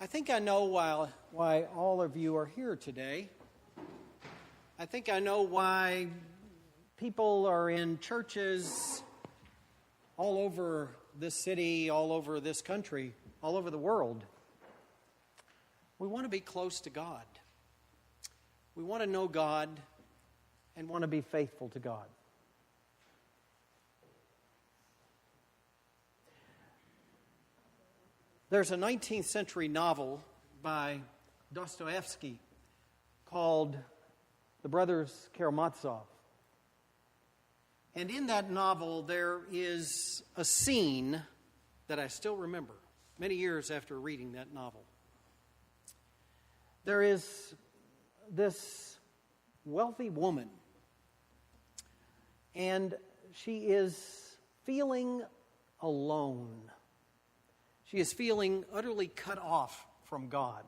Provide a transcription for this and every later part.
I think I know why all of you are here today. I think I know why people are in churches all over this city, all over this country, all over the world. We want to be close to God. We want to know God and want to be faithful to God. There's a 19th century novel by Dostoevsky called The Brothers Karamazov. And in that novel, there is a scene that I still remember, many years after reading that novel. There is this wealthy woman, and she is feeling alone. She is feeling utterly cut off from God.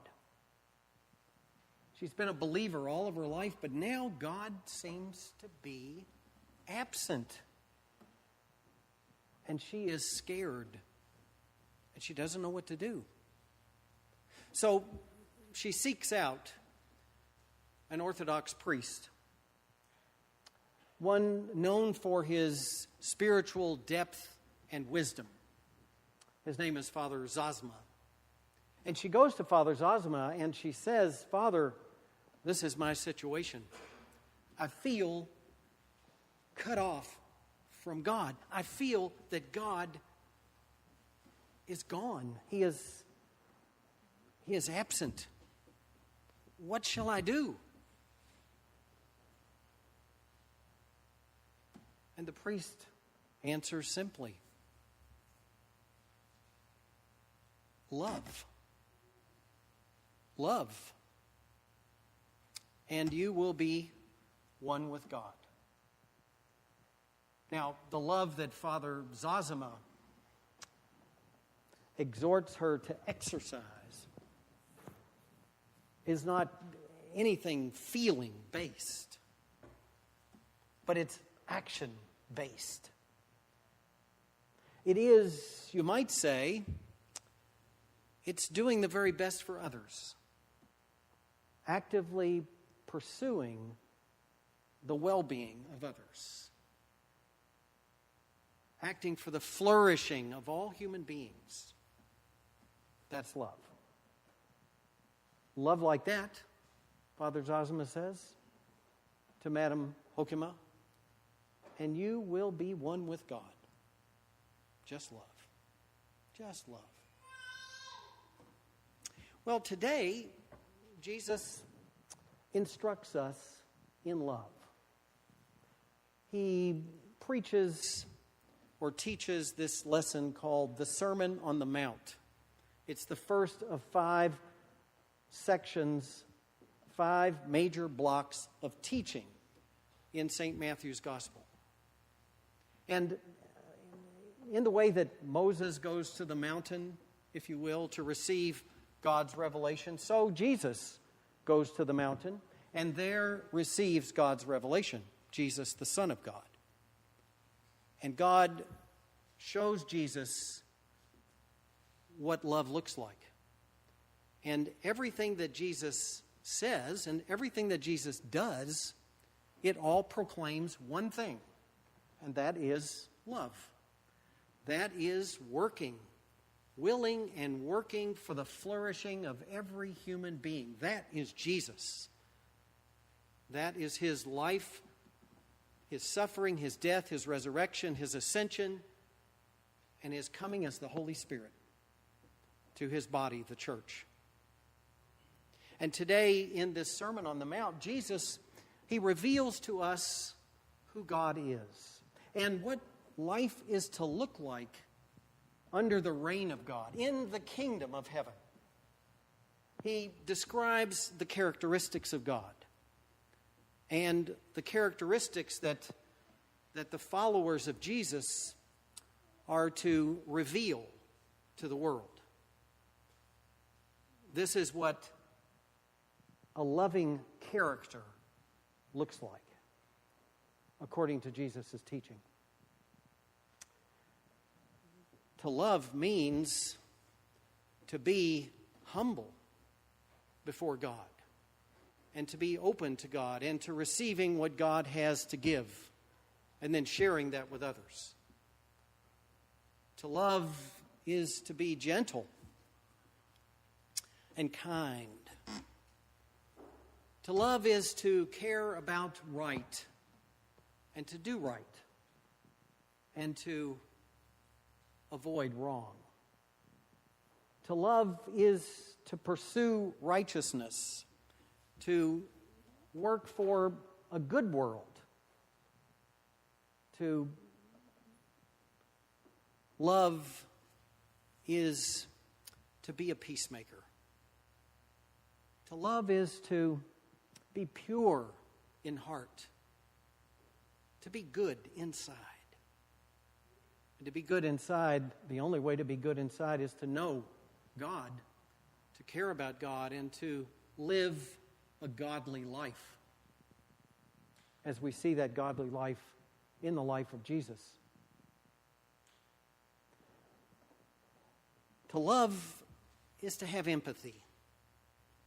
She's been a believer all of her life, but now God seems to be absent. And she is scared, and she doesn't know what to do. So she seeks out an Orthodox priest, one known for his spiritual depth and wisdom. His name is Father Zosma. And she goes to Father Zosma and she says, "Father, this is my situation. I feel cut off from God. I feel that God is gone. He is absent. What shall I do?" And the priest answers simply, love. Love. And you will be one with God. Now, the love that Father Zosma exhorts her to exercise is not anything feeling-based, but it's action-based. It is, you might say, it's doing the very best for others, actively pursuing the well-being of others, acting for the flourishing of all human beings. That's love. Love like that, Father Zosma says to Madame Hokema, and you will be one with God. Just love. Just love. Well, today, Jesus instructs us in love. He preaches or teaches this lesson called the Sermon on the Mount. It's the first of 5 sections, 5 major blocks of teaching in St. Matthew's Gospel. And in the way that Moses goes to the mountain, if you will, to receive God's revelation, so Jesus goes to the mountain and there receives God's revelation, Jesus, the Son of God. And God shows Jesus what love looks like. And everything that Jesus says and everything that Jesus does, it all proclaims one thing, and that is love. That is working, willing and working for the flourishing of every human being. That is Jesus. That is his life, his suffering, his death, his resurrection, his ascension, and his coming as the Holy Spirit to his body, the church. And today, in this Sermon on the Mount, Jesus, he reveals to us who God is and what life is to look like under the reign of God, in the kingdom of heaven. He describes the characteristics of God and the characteristics that the followers of Jesus are to reveal to the world. This is what a loving character looks like, according to Jesus' teaching. To love means to be humble before God and to be open to God and to receiving what God has to give and then sharing that with others. To love is to be gentle and kind. To love is to care about right and to do right and to avoid wrong. To love is to pursue righteousness, to work for a good world, to love is to be a peacemaker. To love is to be pure in heart, to be good inside. And to be good inside, the only way to be good inside is to know God, to care about God, and to live a godly life, as we see that godly life in the life of Jesus. To love is to have empathy.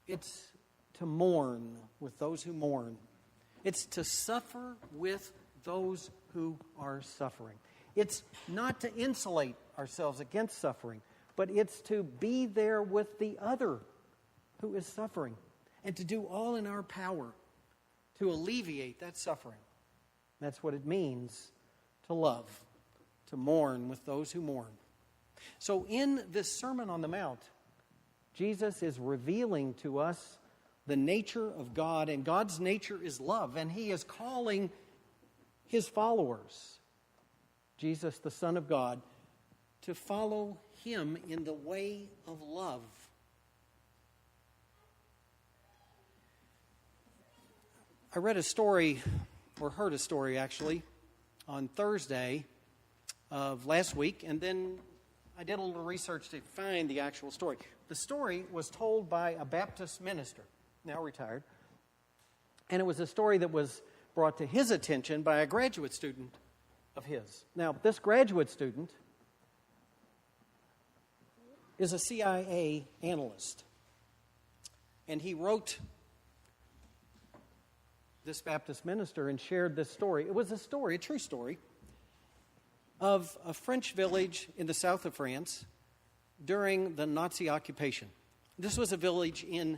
It's to mourn with those who mourn. It's to suffer with those who are suffering. It's not to insulate ourselves against suffering, but it's to be there with the other who is suffering and to do all in our power to alleviate that suffering. That's what it means to love, to mourn with those who mourn. So in this Sermon on the Mount, Jesus is revealing to us the nature of God, and God's nature is love, and He is calling His followers, Jesus, the Son of God, to follow Him in the way of love. I read a story, or heard a story actually, on Thursday of last week, and then I did a little research to find the actual story. The story was told by a Baptist minister, now retired, and it was a story that was brought to his attention by a graduate student of his. Now, this graduate student is a CIA analyst, and he wrote this Baptist minister and shared this story. It was a story, a true story, of a French village in the south of France during the Nazi occupation. This was a village in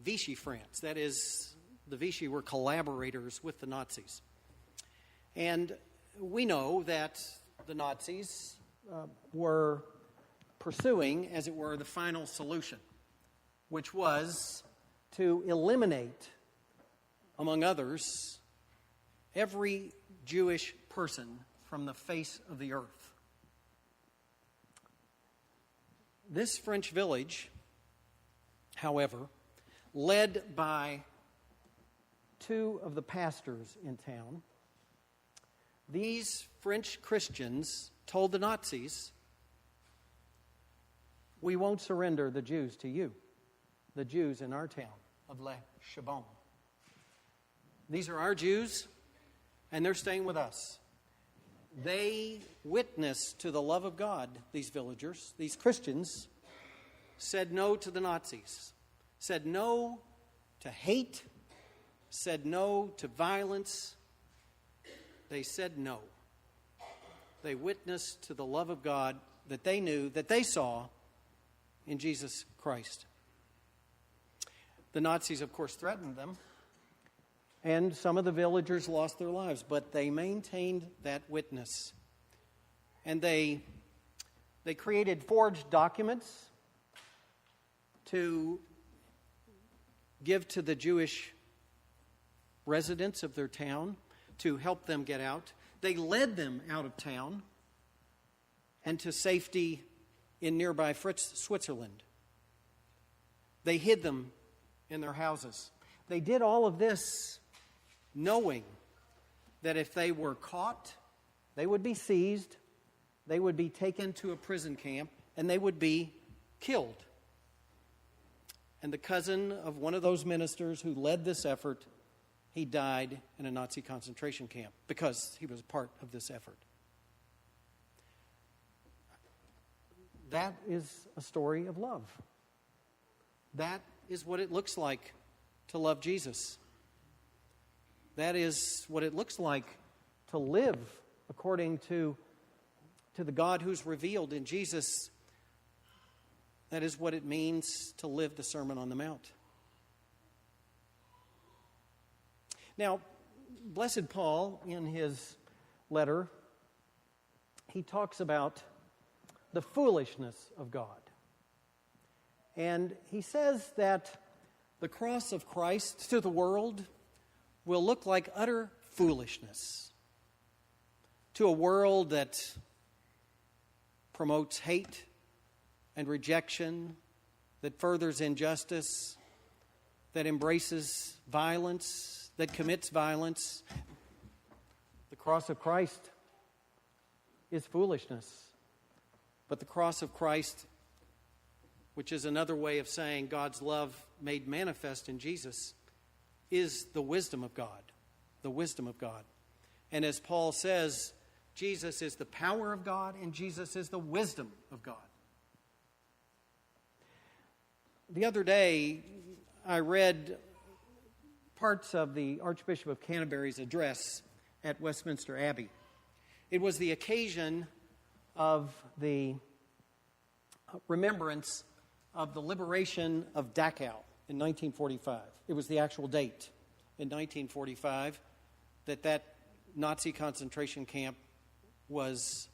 Vichy, France. That is, the Vichy were collaborators with the Nazis. And we know that the Nazis were pursuing, as it were, the final solution, which was to eliminate, among others, every Jewish person from the face of the earth. This French village, however, led by two of the pastors in town, these French Christians told the Nazis, "We won't surrender the Jews to you, the Jews in our town of Le Chabon. These are our Jews, and they're staying with us." They witnessed to the love of God, these villagers, these Christians, said no to the Nazis, said no to hate, said no to violence. They said no. They witnessed to the love of God that they knew, that they saw in Jesus Christ. The Nazis, of course, threatened them, and some of the villagers lost their lives, but they maintained that witness. And they created forged documents to give to the Jewish residents of their town to help them get out. They led them out of town and to safety in nearby Switzerland. They hid them in their houses. They did all of this knowing that if they were caught, they would be seized, they would be taken to a prison camp, and they would be killed. And the cousin of one of those ministers who led this effort, he died in a Nazi concentration camp because he was part of this effort. That is a story of love. that is what it looks like to love Jesus. That is what it looks like to live according to the God who's revealed in Jesus. That is what it means to live the Sermon on the Mount. Now, Blessed Paul, in his letter, he talks about the foolishness of God. And he says that the cross of Christ to the world will look like utter foolishness. To a world that promotes hate and rejection, that furthers injustice, that embraces violence, that commits violence. The cross of Christ is foolishness. But the cross of Christ, which is another way of saying God's love made manifest in Jesus, is the wisdom of God. The wisdom of God. And as Paul says, Jesus is the power of God and Jesus is the wisdom of God. The other day, I read parts of the Archbishop of Canterbury's address at Westminster Abbey. It was the occasion of the remembrance of the liberation of Dachau in 1945. It was the actual date in 1945 that Nazi concentration camp was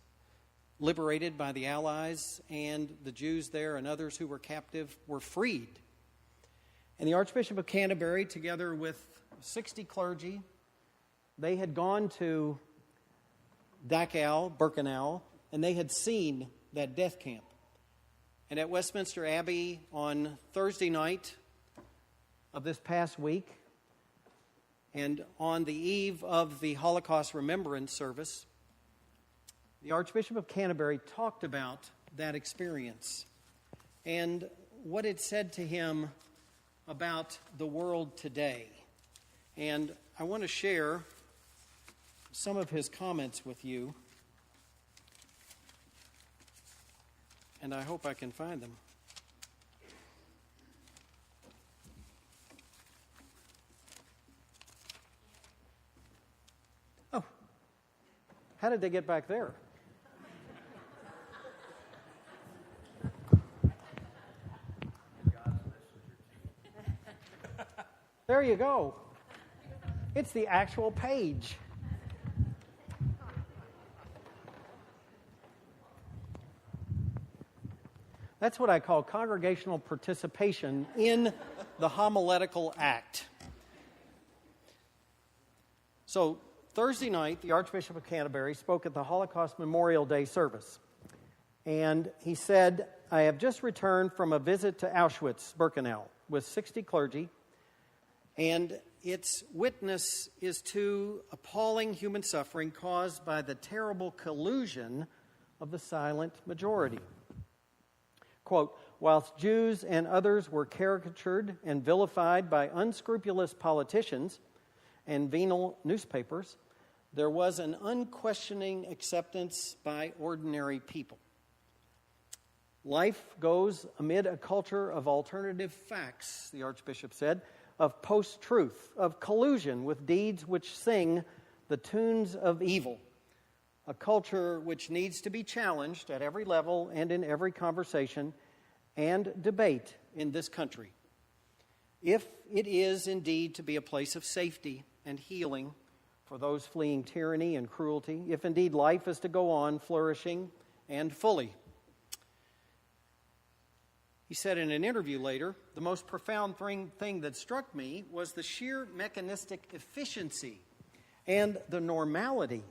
liberated by the Allies, and the Jews there and others who were captive were freed. And the Archbishop of Canterbury, together with 60 clergy, they had gone to Dachau, Birkenau, and they had seen that death camp. And at Westminster Abbey on Thursday night of this past week, and on the eve of the Holocaust Remembrance Service, the Archbishop of Canterbury talked about that experience and what it said to him about the world today. And I want to share some of his comments with you, and I hope I can find them. Oh, how did they get back there? There you go. It's the actual page. That's what I call congregational participation in the homiletical act. So, Thursday night, the Archbishop of Canterbury spoke at the Holocaust Memorial Day service. And he said, I have just returned from a visit to Auschwitz-Birkenau with 60 clergy, and its witness is to appalling human suffering caused by the terrible collusion of the silent majority. Quote, whilst Jews and others were caricatured and vilified by unscrupulous politicians and venal newspapers, there was an unquestioning acceptance by ordinary people. Life goes amid a culture of alternative facts, the Archbishop said, of post-truth, of collusion with deeds which sing the tunes of evil, a culture which needs to be challenged at every level and in every conversation and debate in this country, if it is indeed to be a place of safety and healing for those fleeing tyranny and cruelty, if indeed life is to go on flourishing and fully. He said in an interview later, the most profound thing that struck me was the sheer mechanistic efficiency and the normality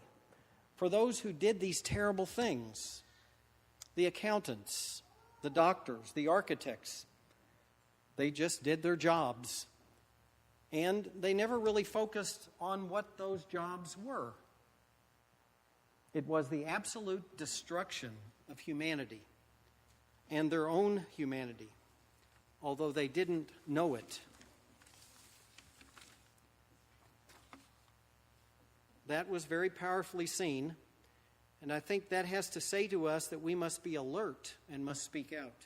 for those who did these terrible things. The accountants, the doctors, the architects, they just did their jobs. And they never really focused on what those jobs were. It was the absolute destruction of humanity and their own humanity, although they didn't know it. That was very powerfully seen, and I think that has to say to us that we must be alert and must speak out.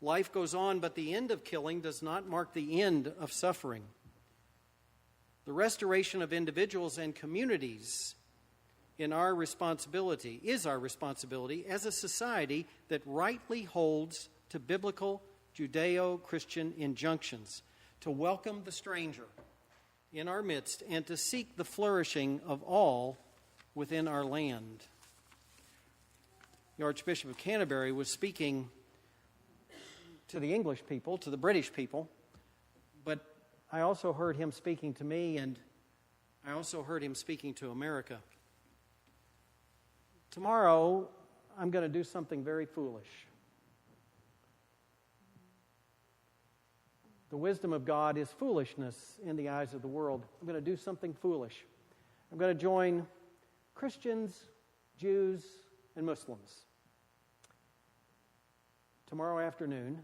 Life goes on, but the end of killing does not mark the end of suffering. The restoration of individuals and communities is our responsibility as a society that rightly holds to biblical Judeo-Christian injunctions to welcome the stranger in our midst and to seek the flourishing of all within our land. The Archbishop of Canterbury was speaking to the English people, to the British people, but I also heard him speaking to me, and I also heard him speaking to America. Tomorrow, I'm going to do something very foolish. The wisdom of God is foolishness in the eyes of the world. I'm going to do something foolish. I'm going to join Christians, Jews, and Muslims tomorrow afternoon,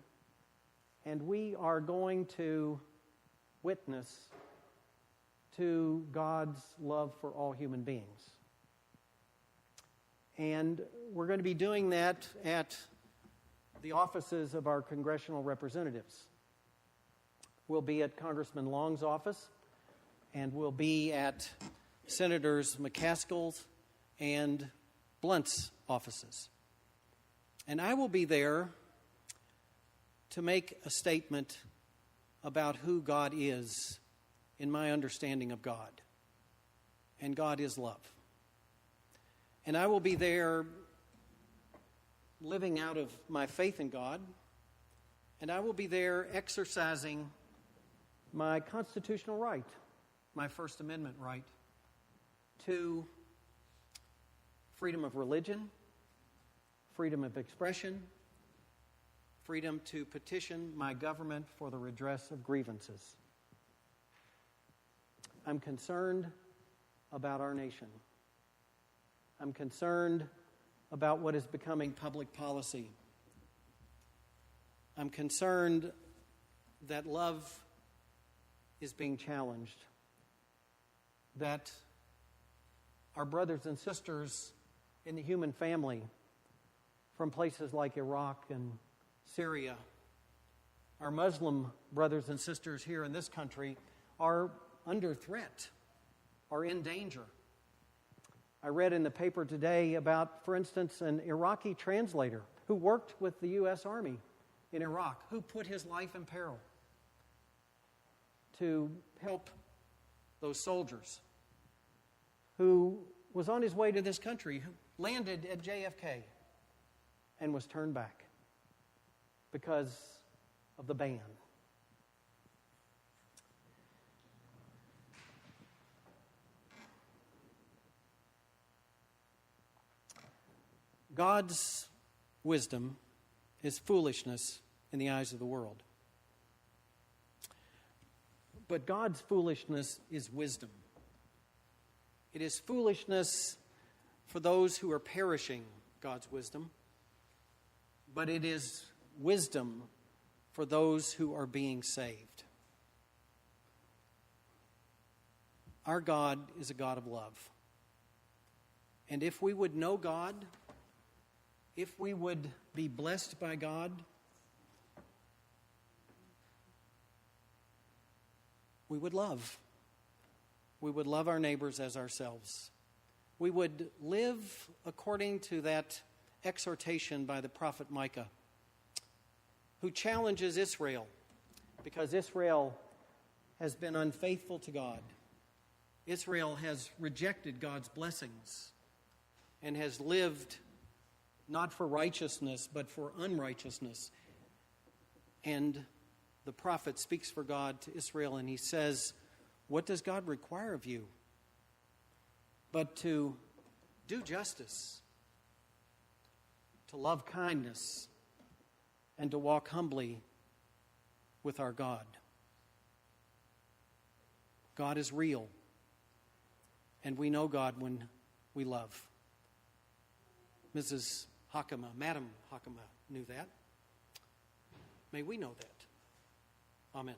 and we are going to witness to God's love for all human beings. And we're going to be doing that at the offices of our congressional representatives. We'll be at Congressman Long's office, and we'll be at Senators McCaskill's and Blunt's offices. And I will be there to make a statement about who God is in my understanding of God. And God is love. And I will be there living out of my faith in God, and I will be there exercising my constitutional right, my First Amendment right, to freedom of religion, freedom of expression, freedom to petition my government for the redress of grievances. I'm concerned about our nation. I'm concerned about what is becoming public policy. I'm concerned that love is being challenged, that our brothers and sisters in the human family from places like Iraq and Syria, our Muslim brothers and sisters here in this country are under threat, are in danger. I read in the paper today about, for instance, an Iraqi translator who worked with the U.S. Army in Iraq, who put his life in peril to help those soldiers, who was on his way to this country, who landed at JFK and was turned back because of the ban. God's wisdom is foolishness in the eyes of the world. But God's foolishness is wisdom. It is foolishness for those who are perishing, God's wisdom, but it is wisdom for those who are being saved. Our God is a God of love. And if we would know God, if we would be blessed by God, we would love. We would love our neighbors as ourselves. We would live according to that exhortation by the prophet Micah, who challenges Israel because Israel has been unfaithful to God. Israel has rejected God's blessings and has lived not for righteousness, but for unrighteousness. And the prophet speaks for God to Israel, and he says, what does God require of you? But to do justice, to love kindness, and to walk humbly with our God. God is real, and we know God when we love. Mrs. Hakama, Madam Hakama knew that. May we know that. Amen.